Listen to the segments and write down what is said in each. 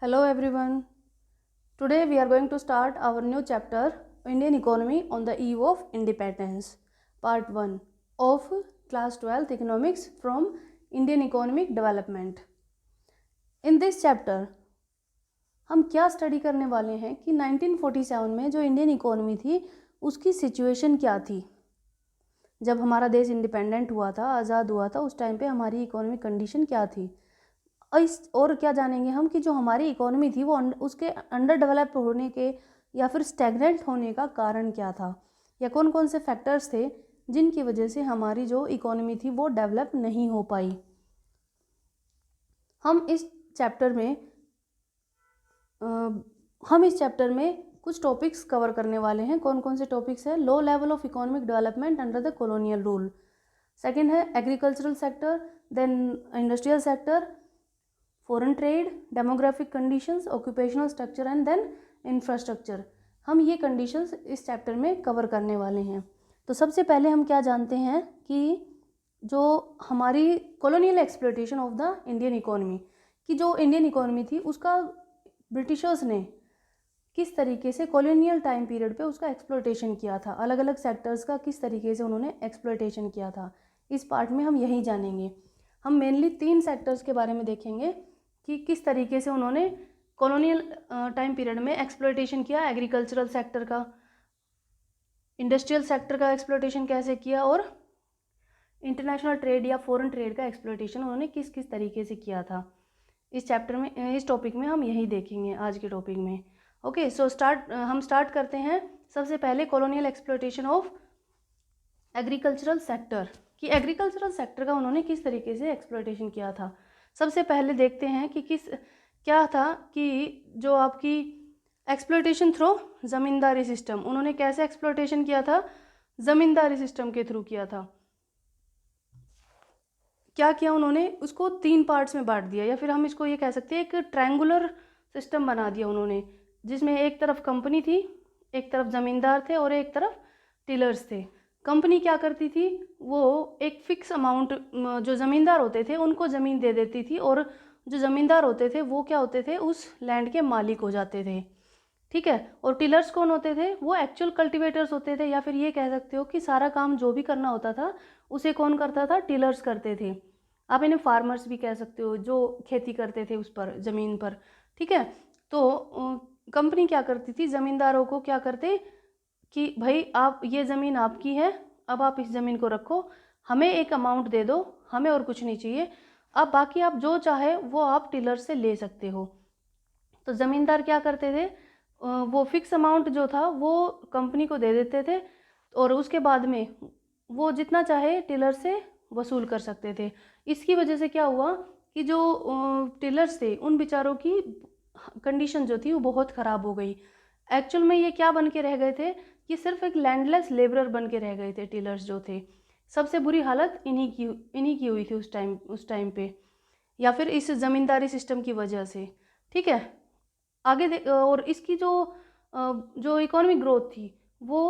Hello everyone. Today we are going to start our new chapter Indian Economy on the Eve of Independence, Part 1 of Class 12th Economics from Indian Economic Development. In this chapter हम क्या study करने वाले हैं कि 1947 में जो Indian economy थी उसकी सिचुएशन क्या थी। जब हमारा देश इंडिपेंडेंट हुआ था, आज़ाद हुआ था, उस टाइम पे हमारी इकोनॉमिक कंडीशन क्या थी। और क्या जानेंगे हम कि जो हमारी इकोनॉमी थी वो उसके अंडर डेवलप होने के या फिर स्टैग्नेंट होने का कारण क्या था, या कौन कौन से फैक्टर्स थे जिनकी वजह से हमारी जो इकोनॉमी थी वो डेवलप नहीं हो पाई। हम इस चैप्टर में कुछ टॉपिक्स कवर करने वाले हैं। कौन कौन से टॉपिक्स हैं? Low level of economic development under the colonial rule, second है agricultural sector, then industrial sector, foreign trade, demographic conditions, occupational structure and then infrastructure. हम ये कंडीशंस इस चैप्टर में कवर करने वाले हैं। तो सबसे पहले हम क्या जानते हैं कि जो हमारी colonial exploitation of the Indian economy, कि जो इंडियन इकोनॉमी थी उसका ब्रिटिशर्स ने किस तरीके से कॉलोनियल टाइम पीरियड पे उसका एक्सप्लॉयटेशन किया था, अलग अलग सेक्टर्स का किस तरीके से उन्होंने एक्सप्लॉयटेशन किया था। इस पार्ट में हम यही जानेंगे। हम मेनली 3 सेक्टर्स के बारे में देखेंगे कि किस तरीके से उन्होंने कॉलोनियल टाइम पीरियड में एक्सप्लॉयटेशन किया, एग्रीकल्चरल सेक्टर का, इंडस्ट्रियल सेक्टर का एक्सप्लॉयटेशन कैसे किया, और इंटरनेशनल ट्रेड या फॉरेन ट्रेड का एक्सप्लॉयटेशन उन्होंने किस किस तरीके से किया था। इस चैप्टर में, इस टॉपिक में हम यही देखेंगे आज के टॉपिक में। ओके, सो हम स्टार्ट करते हैं। सबसे पहले colonial exploitation of agricultural sector, कि एग्रीकल्चरल सेक्टर का उन्होंने किस तरीके से एक्सप्लॉयटेशन किया था। सबसे पहले देखते हैं कि क्या था कि जो आपकी एक्सप्लॉयटेशन थ्रू ज़मींदारी सिस्टम, उन्होंने कैसे एक्सप्लॉयटेशन किया था? ज़मींदारी सिस्टम के थ्रू किया था। क्या किया उन्होंने? उसको 3 पार्ट्स में बांट दिया, या फिर हम इसको ये कह सकते हैं एक ट्रायंगुलर सिस्टम बना दिया उन्होंने, जिसमें एक तरफ कंपनी थी, एक तरफ ज़मींदार थे और एक तरफ टिलर्स थे। कंपनी क्या करती थी? वो एक फिक्स अमाउंट, जो ज़मींदार होते थे उनको ज़मीन दे देती थी, और जो ज़मींदार होते थे वो क्या होते थे? उस लैंड के मालिक हो जाते थे। ठीक है। और टिलर्स कौन होते थे? वो एक्चुअल कल्टिवेटर्स होते थे, या फिर ये कह सकते हो कि सारा काम जो भी करना होता था उसे कौन करता था? टिलर्स करते थे। आप इन्हें फार्मर्स भी कह सकते हो, जो खेती करते थे उस पर, ज़मीन पर। ठीक है। तो कंपनी क्या करती थी? ज़मींदारों को क्या करते कि भाई आप, ये ज़मीन आपकी है, अब आप इस ज़मीन को रखो, हमें एक अमाउंट दे दो, हमें और कुछ नहीं चाहिए, अब बाकी आप जो चाहे वो आप टिलर से ले सकते हो। तो ज़मींदार क्या करते थे? वो फिक्स अमाउंट जो था वो कंपनी को दे देते थे, और उसके बाद में वो जितना चाहे टिलर से वसूल कर सकते थे। इसकी वजह से क्या हुआ कि जो टिलर्स थे उन बेचारों की कंडीशन जो थी वो बहुत ख़राब हो गई। एक्चुअल में ये क्या बन के रह गए थे? ये सिर्फ एक लैंडलेस लेबरर बन के रह गए थे टिलर्स जो थे। सबसे बुरी हालत इन्हीं की हुई थी उस टाइम पे, या फिर इस ज़मींदारी सिस्टम की वजह से। ठीक है। आगे और इसकी जो इकोनॉमिक ग्रोथ थी वो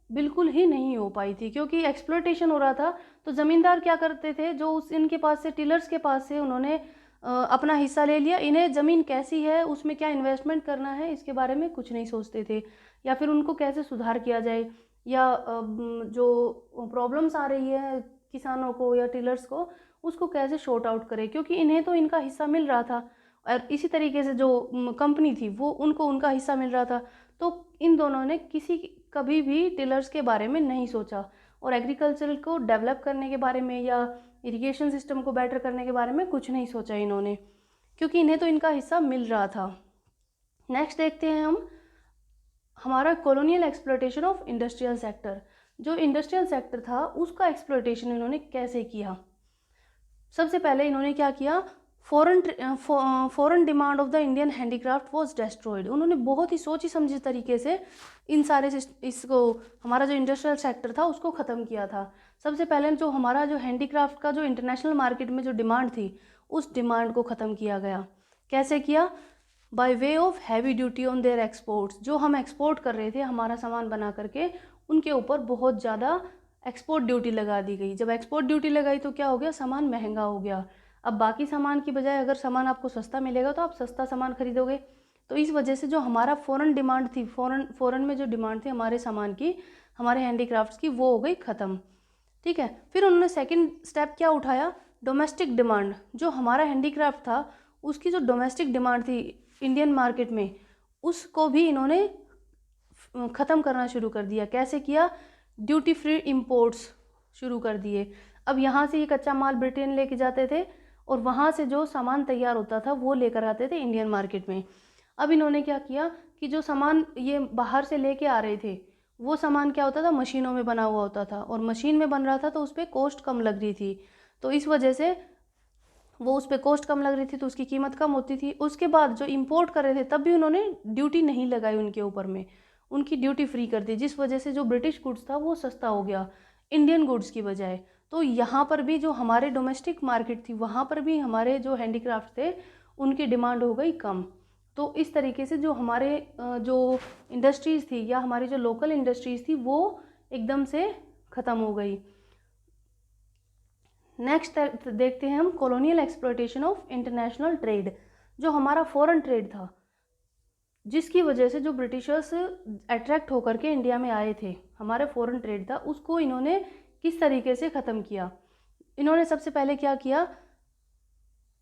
बिल्कुल ही नहीं हो पाई थी, क्योंकि एक्सप्लॉयटेशन हो रहा था। तो ज़मींदार क्या करते थे? जो उस इनके पास से, टिलर्स के पास से उन्होंने अपना हिस्सा ले लिया। इन्हें ज़मीन कैसी है, उसमें क्या इन्वेस्टमेंट करना है, इसके बारे में कुछ नहीं सोचते थे, या फिर उनको कैसे सुधार किया जाए, या जो प्रॉब्लम्स आ रही है किसानों को या टिलर्स को, उसको कैसे शॉर्ट आउट करें, क्योंकि इन्हें तो इनका हिस्सा मिल रहा था, और इसी तरीके से जो कंपनी थी वो उनको उनका हिस्सा मिल रहा था। तो इन दोनों ने कभी भी टिलर्स के बारे में नहीं सोचा, और एग्रीकल्चर को डेवलप करने के बारे में या इरिगेशन सिस्टम को बेटर करने के बारे में कुछ नहीं सोचा इन्होंने, क्योंकि इन्हें तो इनका हिस्सा मिल रहा था। नेक्स्ट देखते हैं हम हमारा colonial exploitation of industrial sector. जो इंडस्ट्रियल सेक्टर था उसका एक्सप्लॉयटेशन इन्होंने कैसे किया? सबसे पहले इन्होंने क्या किया? Foreign demand of the Indian handicraft was destroyed. उन्होंने बहुत ही सोची समझी तरीके से इन सारे इसको, हमारा जो इंडस्ट्रियल सेक्टर था उसको ख़त्म किया था। सबसे पहले जो हमारा जो हैंडीक्राफ्ट का जो इंटरनेशनल मार्केट में जो डिमांड थी, उस डिमांड को ख़त्म किया गया। कैसे किया? By way of heavy duty on their exports. जो हम एक्सपोर्ट कर रहे थे हमारा सामान बना करके, उनके ऊपर बहुत ज़्यादा एक्सपोर्ट ड्यूटी लगा दी गई। जब एक्सपोर्ट ड्यूटी लगाई तो क्या हो गया? सामान महंगा हो गया। अब बाकी सामान की बजाय अगर सामान आपको सस्ता मिलेगा तो आप सस्ता सामान खरीदोगे। तो इस वजह से जो हमारा फ़ॉरेन डिमांड थी, फ़ॉरेन में जो डिमांड थी हमारे सामान की, हमारे हैंडीक्राफ्ट्स की, वो हो गई ख़त्म। ठीक है, फिर उन्होंने सेकंड स्टेप क्या उठाया, डोमेस्टिक डिमांड। जो हमारा हैंडीक्राफ्ट था उसकी जो डोमेस्टिक डिमांड थी इंडियन मार्केट में, उसको भी इन्होंने ख़त्म करना शुरू कर दिया। कैसे किया, ड्यूटी फ्री इम्पोर्ट्स शुरू कर दिए। अब यहाँ से ये कच्चा माल ब्रिटेन लेके जाते थे और वहाँ से जो सामान तैयार होता था वो लेकर आते थे इंडियन मार्केट में। अब इन्होंने क्या किया कि जो सामान ये बाहर से लेके आ रहे थे वो सामान क्या होता था, मशीनों में बना हुआ होता था, और मशीन में बन रहा था तो उस पर कॉस्ट कम लग रही थी। तो इस वजह से वो उस पर कॉस्ट कम लग रही थी तो उसकी कीमत कम होती थी। उसके बाद जो इंपोर्ट कर रहे थे तब भी उन्होंने ड्यूटी नहीं लगाई उनके ऊपर में, उनकी ड्यूटी फ्री कर दी, जिस वजह से जो ब्रिटिश गुड्स था वो सस्ता हो गया इंडियन गुड्स की बजाय। तो यहाँ पर भी जो हमारे डोमेस्टिक मार्केट थी वहाँ पर भी हमारे जो हैंडीक्राफ्ट थे उनकी डिमांड हो गई कम। तो इस तरीके से जो हमारे जो इंडस्ट्रीज़ थी या हमारी जो लोकल इंडस्ट्रीज़ थी वो एकदम से ख़त्म हो गई। नेक्स्ट देखते हैं हम colonial exploitation of international trade. जो हमारा फॉरेन ट्रेड था जिसकी वजह से जो ब्रिटिशर्स अट्रैक्ट होकर के इंडिया में आए थे, हमारे फॉरेन ट्रेड था उसको इन्होंने किस तरीके से ख़त्म किया। इन्होंने सबसे पहले क्या किया,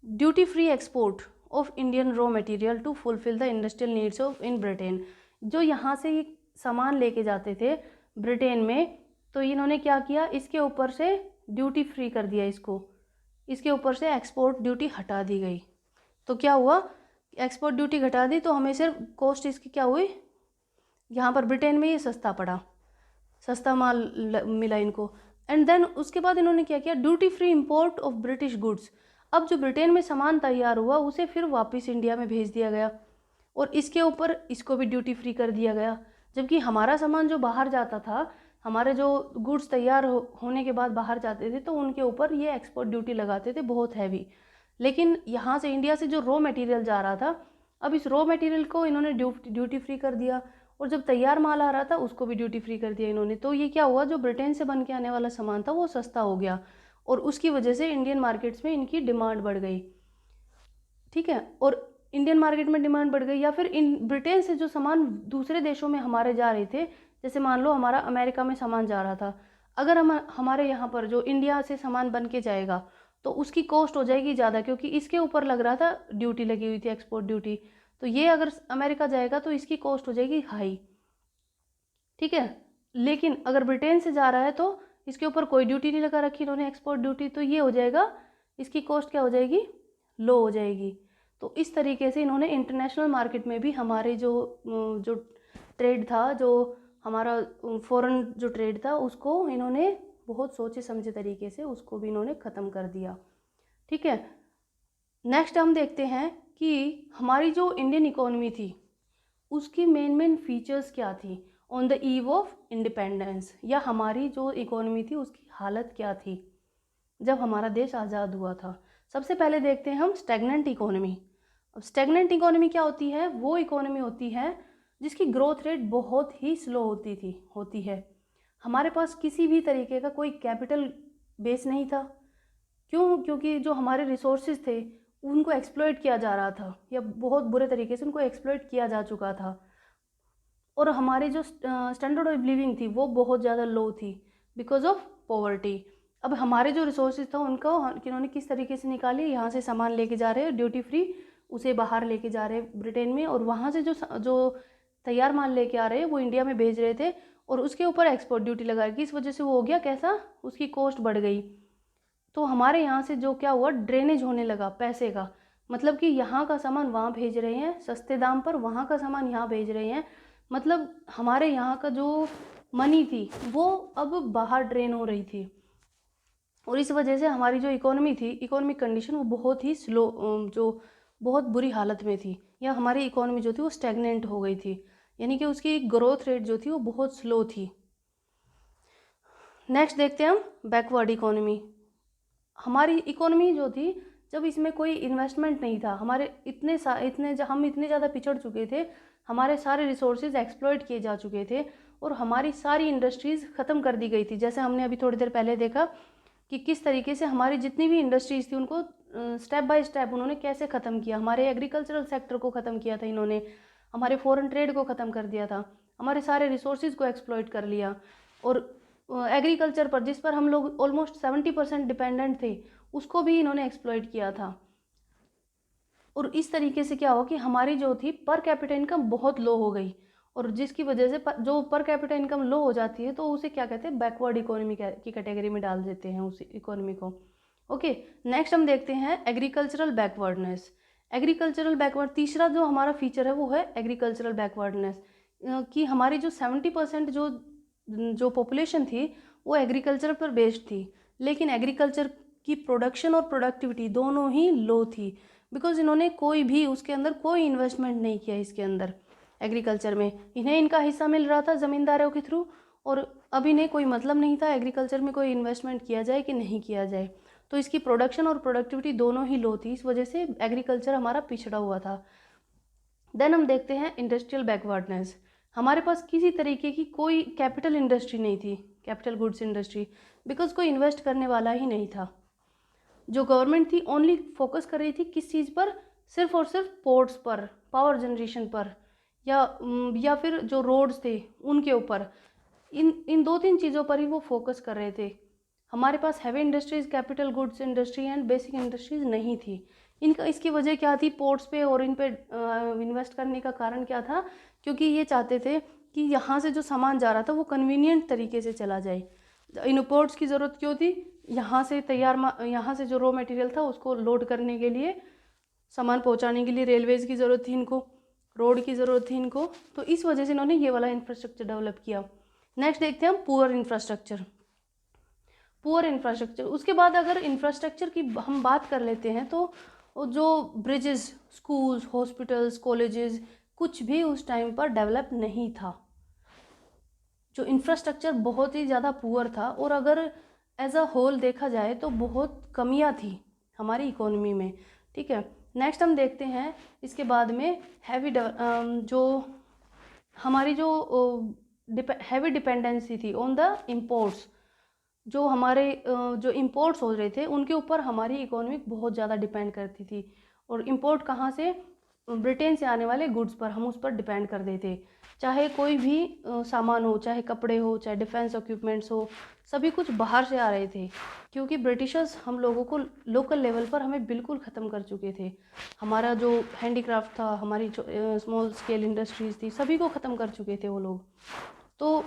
duty free export of Indian raw material to fulfil the industrial needs of in Britain. जो यहाँ से ये सामान लेके जाते थे ब्रिटेन में, तो इन्होंने क्या किया, इसके ऊपर से ड्यूटी फ्री कर दिया, इसके ऊपर से एक्सपोर्ट ड्यूटी हटा दी गई। तो क्या हुआ, एक्सपोर्ट ड्यूटी घटा दी तो हमें सिर्फ कॉस्ट इसकी क्या हुई, यहाँ पर ब्रिटेन में ये सस्ता पड़ा, सस्ता माल मिला इनको। एंड देन उसके बाद इन्होंने क्या किया, duty free import of British goods. अब जो ब्रिटेन में सामान तैयार हुआ उसे फिर वापस इंडिया में भेज दिया गया और इसके ऊपर इसको भी ड्यूटी फ्री कर दिया गया। जबकि हमारा सामान जो बाहर जाता था, हमारे जो गुड्स तैयार होने के बाद बाहर जाते थे तो उनके ऊपर ये एक्सपोर्ट ड्यूटी लगाते थे बहुत हैवी। लेकिन यहाँ से इंडिया से जो रॉ मटेरियल जा रहा था, अब इस रॉ मटेरियल को इन्होंने ड्यूटी फ्री कर दिया और जब तैयार माल आ रहा था उसको भी ड्यूटी फ्री कर दिया इन्होंने। तो ये क्या हुआ, जो ब्रिटेन से बन के आने वाला सामान था वो सस्ता हो गया और उसकी वजह से इंडियन मार्केट्स में इनकी डिमांड बढ़ गई। ठीक है, और इंडियन मार्केट में डिमांड बढ़ गई या फिर इन ब्रिटेन से जो सामान दूसरे देशों में हमारे जा रहे थे, जैसे मान लो हमारा अमेरिका में सामान जा रहा था, अगर हमारे यहाँ पर जो इंडिया से सामान बन के जाएगा तो उसकी कॉस्ट हो जाएगी ज़्यादा, क्योंकि इसके ऊपर लग रहा था ड्यूटी लगी हुई थी, एक्सपोर्ट ड्यूटी। तो ये अगर अमेरिका जाएगा तो इसकी कॉस्ट हो जाएगी हाई। ठीक है, लेकिन अगर ब्रिटेन से जा रहा है तो इसके ऊपर कोई ड्यूटी नहीं लगा रखी इन्होंने, एक्सपोर्ट ड्यूटी, तो ये हो जाएगा, इसकी कॉस्ट क्या हो जाएगी, लो हो जाएगी। तो इस तरीके से इन्होंने इंटरनेशनल मार्केट में भी हमारे जो ट्रेड था, जो हमारा फॉरेन जो ट्रेड था, उसको इन्होंने बहुत सोचे समझे तरीके से उसको भी इन्होंने ख़त्म कर दिया। ठीक है, नेक्स्ट हम देखते हैं कि हमारी जो इंडियन इकोनॉमी थी उसकी मेन फीचर्स क्या थी on the eve of independence, या हमारी जो इकोनॉमी थी उसकी हालत क्या थी जब हमारा देश आज़ाद हुआ था। सबसे पहले देखते हैं हम स्टैग्नेंट इकोनॉमी। अब स्टैग्नेंट इकोनॉमी क्या होती है, वो इकोनॉमी होती है जिसकी ग्रोथ रेट बहुत ही स्लो होती है। हमारे पास किसी भी तरीके का कोई कैपिटल बेस नहीं था। क्यों, क्योंकि जो हमारे रिसोर्सेज थे उनको एक्सप्लॉइट किया जा रहा था या बहुत बुरे तरीके से उनको एक्सप्लॉइट किया जा चुका था, और हमारी जो स्टैंडर्ड ऑफ लिविंग थी वो बहुत ज़्यादा लो थी बिकॉज ऑफ पॉवर्टी। अब हमारे जो रिसोर्सेज था उनको इन्होंने किस तरीके से निकाली, यहाँ से सामान लेके जा रहे हैं ड्यूटी फ्री, उसे बाहर लेके जा रहे हैं ब्रिटेन में, और वहाँ से जो तैयार माल लेके आ रहे हैं वो इंडिया में भेज रहे थे और उसके ऊपर एक्सपोर्ट ड्यूटी लगा रही। इस वजह से वो हो गया कैसा, उसकी कॉस्ट बढ़ गई। तो हमारे यहाँ से जो क्या हुआ, ड्रेनेज होने लगा पैसे का, मतलब कि यहाँ का सामान वहाँ भेज रहे हैं सस्ते दाम पर, वहाँ का सामान यहाँ भेज रहे हैं, मतलब हमारे यहाँ का जो मनी थी वो अब बाहर ड्रेन हो रही थी। और इस वजह से हमारी जो इकोनॉमी थी, इकोनॉमिक कंडीशन वो बहुत ही स्लो, जो बहुत बुरी हालत में थी, या हमारी इकोनॉमी जो थी वो स्टैग्नेंट हो गई थी, यानी कि उसकी ग्रोथ रेट जो थी वो बहुत स्लो थी। नेक्स्ट देखते हैं हम बैकवर्ड इकोनॉमी। हमारी इकोनॉमी जो थी, जब इसमें कोई इन्वेस्टमेंट नहीं था, हमारे हम इतने ज़्यादा पिछड़ चुके थे, हमारे सारे रिसोर्सेज एक्सप्लॉइट किए जा चुके थे और हमारी सारी इंडस्ट्रीज़ ख़त्म कर दी गई थी। जैसे हमने अभी थोड़ी देर पहले देखा कि किस तरीके से हमारी जितनी भी इंडस्ट्रीज़ थी उनको स्टेप बाय स्टेप उन्होंने कैसे ख़त्म किया, हमारे एग्रीकल्चरल सेक्टर को ख़त्म किया था इन्होंने, हमारे फॉरेन ट्रेड को ख़त्म कर दिया था, हमारे सारे रिसोर्सेज को एक्सप्लॉइट कर लिया, और एग्रीकल्चर पर जिस पर हम लोग ऑलमोस्ट 70% डिपेंडेंट थे उसको भी इन्होंने एक्सप्लॉइट किया था। और इस तरीके से क्या हुआ कि हमारी जो थी पर कैपिटा इनकम बहुत लो हो गई, और जिसकी वजह से जो पर कैपिटा इनकम लो हो जाती है तो उसे क्या कहते हैं, बैकवर्ड इकोनॉमी की कैटेगरी में डाल देते हैं उस इकोनॉमी को। ओके, नेक्स्ट हम देखते हैं एग्रीकल्चरल बैकवर्डनेस। एग्रीकल्चरल बैकवर्ड, तीसरा जो हमारा फीचर है वो है एग्रीकल्चरल बैकवर्डनेस, कि हमारी जो 70% जो पॉपुलेशन थी वो एग्रीकल्चर पर बेस्ड थी, लेकिन एग्रीकल्चर की प्रोडक्शन और प्रोडक्टिविटी दोनों ही लो थी, बिकॉज इन्होंने कोई भी उसके अंदर कोई इन्वेस्टमेंट नहीं किया इसके अंदर एग्रीकल्चर में। इन्हें इनका हिस्सा मिल रहा था ज़मींदारों के थ्रू, और अब इन्हें कोई मतलब नहीं था एग्रीकल्चर में कोई इन्वेस्टमेंट किया जाए कि नहीं किया जाए, तो इसकी प्रोडक्शन और प्रोडक्टिविटी दोनों ही लो थी, इस वजह से एग्रीकल्चर हमारा पिछड़ा हुआ था। देन हम देखते हैं इंडस्ट्रियल बैकवर्डनेस। हमारे पास किसी तरीके की कोई कैपिटल इंडस्ट्री नहीं थी, कैपिटल गुड्स इंडस्ट्री, बिकॉज कोई इन्वेस्ट करने वाला ही नहीं था। जो गवर्नमेंट थी ओनली फोकस कर रही थी किस चीज़ पर, सिर्फ और सिर्फ पोर्ट्स पर, पावर जनरेशन पर, या फिर जो रोड्स थे उनके ऊपर, इन 2-3 चीज़ों पर ही वो फोकस कर रहे थे। हमारे पास heavy industries, capital goods industry and basic industries नहीं थी। इनका इसकी वजह क्या थी, पोर्ट्स पे और इन पे इन्वेस्ट करने का कारण क्या था, क्योंकि ये चाहते थे कि यहाँ से जो सामान जा रहा था वो कन्वीनियंट तरीके से चला जाए। इन पोर्ट्स की ज़रूरत क्यों थी, यहाँ से जो रॉ मटेरियल था उसको लोड करने के लिए, सामान पहुँचाने के लिए रेलवेज़ की ज़रूरत थी इनको, रोड की ज़रूरत थी इनको, तो इस वजह से इन्होंने ये वाला इंफ्रास्ट्रक्चर डेवलप किया। नेक्स्ट देखते हैं हम पुअर इंफ्रास्ट्रक्चर। पुअर इंफ्रास्ट्रक्चर, उसके बाद अगर इंफ्रास्ट्रक्चर की हम बात कर लेते हैं तो जो ब्रिजेस, स्कूल्स, हॉस्पिटल्स, कॉलेजेस, कुछ भी उस टाइम पर डेवलप नहीं था। जो इंफ्रास्ट्रक्चर बहुत ही ज़्यादा पुअर था, और अगर एज अ होल देखा जाए तो बहुत कमियां थी हमारी इकोनॉमी में। ठीक है, नेक्स्ट हम देखते हैं इसके बाद में जो हमारी जो हैवी डिपेंडेंसी थी ऑन द इम्पोर्ट्स, जो हमारे जो इम्पोर्ट्स हो रहे थे उनके ऊपर हमारी इकोनॉमी बहुत ज़्यादा डिपेंड करती थी। और इम्पोर्ट कहाँ से, ब्रिटेन से आने वाले गुड्स पर हम उस पर डिपेंड कर देते, चाहे कोई भी सामान हो, चाहे कपड़े हो, चाहे डिफेंस इक्विपमेंट्स हो, सभी कुछ बाहर से आ रहे थे, क्योंकि ब्रिटिशर्स हम लोगों को लोकल लेवल पर हमें बिल्कुल ख़त्म कर चुके थे। हमारा जो हैंडीक्राफ्ट था, हमारी जो स्मॉल स्केल इंडस्ट्रीज़ थी, सभी को ख़त्म कर चुके थे वो लोग। तो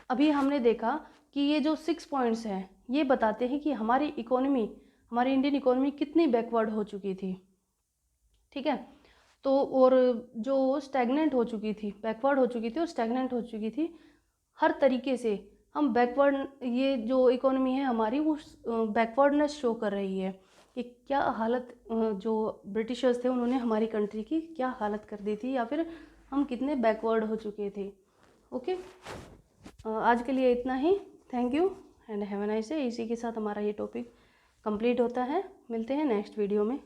अभी हमने देखा कि ये जो 6 पॉइंट्स हैं ये बताते हैं कि हमारी इकोनॉमी, हमारी इंडियन इकोनॉमी कितनी बैकवर्ड हो चुकी थी। ठीक है, तो और जो स्टैगनेंट हो चुकी थी, बैकवर्ड हो चुकी थी और स्टैगनेंट हो चुकी थी हर तरीके से। हम बैकवर्ड, ये जो इकोनॉमी है हमारी वो बैकवर्डनेस शो कर रही है कि क्या हालत, जो ब्रिटिशर्स थे उन्होंने हमारी कंट्री की क्या हालत कर दी थी, या फिर हम कितने बैकवर्ड हो चुके थे। ओके, आज के लिए इतना ही। Thank you and have a nice day. इसी के साथ हमारा ये टॉपिक कंप्लीट होता है। मिलते हैं नेक्स्ट वीडियो में।